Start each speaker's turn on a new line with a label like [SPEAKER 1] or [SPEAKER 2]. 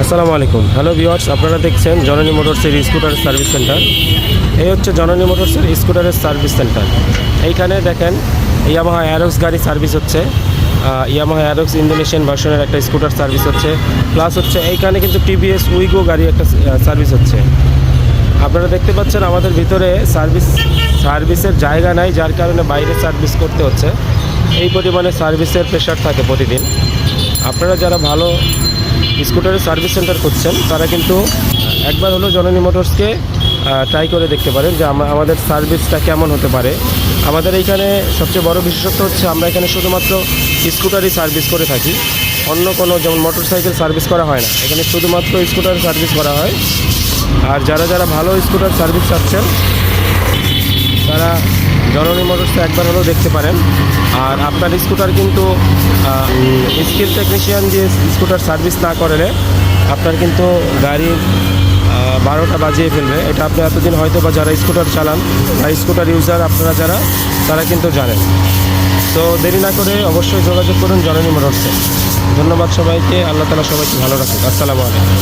[SPEAKER 1] আসসালামু আলাইকুম। Hello viewers, আপনারা দেখছেন জননী মোটরসের স্কুটার সার্ভিস সেন্টার। এই হচ্ছে জননী মোটরসের স্কুটারের সার্ভিস সেন্টার। এইখানে দেখেন ইয়ামাহা অ্যারক্স গাড়ি সার্ভিস হচ্ছে। ইয়ামাহা অ্যারক্স ইন্দোনেশিয়ান ভার্সনের একটা স্কুটার সার্ভিস হচ্ছে। প্লাস হচ্ছে এইখানে কিন্তু টিভিএস উইগো গাড়ি একটা সার্ভিস হচ্ছে। আপনারা দেখতে পাচ্ছেন আমাদের ভিতরে সার্ভিসের জায়গা নাই, যার কারণে বাইরে সার্ভিস করতে হচ্ছে। এই পরিমাণে সার্ভিসের প্রেশার থাকে প্রতিদিন। আপনারা যারা ভালো স্কুটারের সার্ভিস সেন্টার করছেন তারা কিন্তু একবার হলো জননী মোটরসকে ট্রাই করে দেখতে পারেন যে আমাদের সার্ভিসটা কেমন হতে পারে। আমাদের এইখানে সবচেয়ে বড় বিশেষত্ব হচ্ছে আমরা এখানে শুধুমাত্র স্কুটারই সার্ভিস করে থাকি। অন্য কোনো যেমন মোটরসাইকেল সার্ভিস করা হয় না, এখানে শুধুমাত্র স্কুটার সার্ভিস করা হয়। আর যারা ভালো স্কুটার সার্ভিস চাচ্ছেন তারা জননী মোটরসে একবার হলেও দেখতে পারেন। আর আপনার স্কুটার কিন্তু স্কিল টেকনিশিয়ান দিয়ে স্কুটার সার্ভিস না করলে আপনার কিন্তু গাড়ির 12টা বাজিয়ে ফেলবে। এটা আপনি এতদিন হয়তো বা যারা স্কুটার চালান বা স্কুটার ইউজার আপনারা যারা, তারা কিন্তু জানেন। তো দেরি না করে অবশ্যই যোগাযোগ করুন জননী মোটরসে। ধন্যবাদ সবাইকে। আল্লাহ তাআলা সবাইকে ভালো রাখুক। আসসালামু আলাইকুম।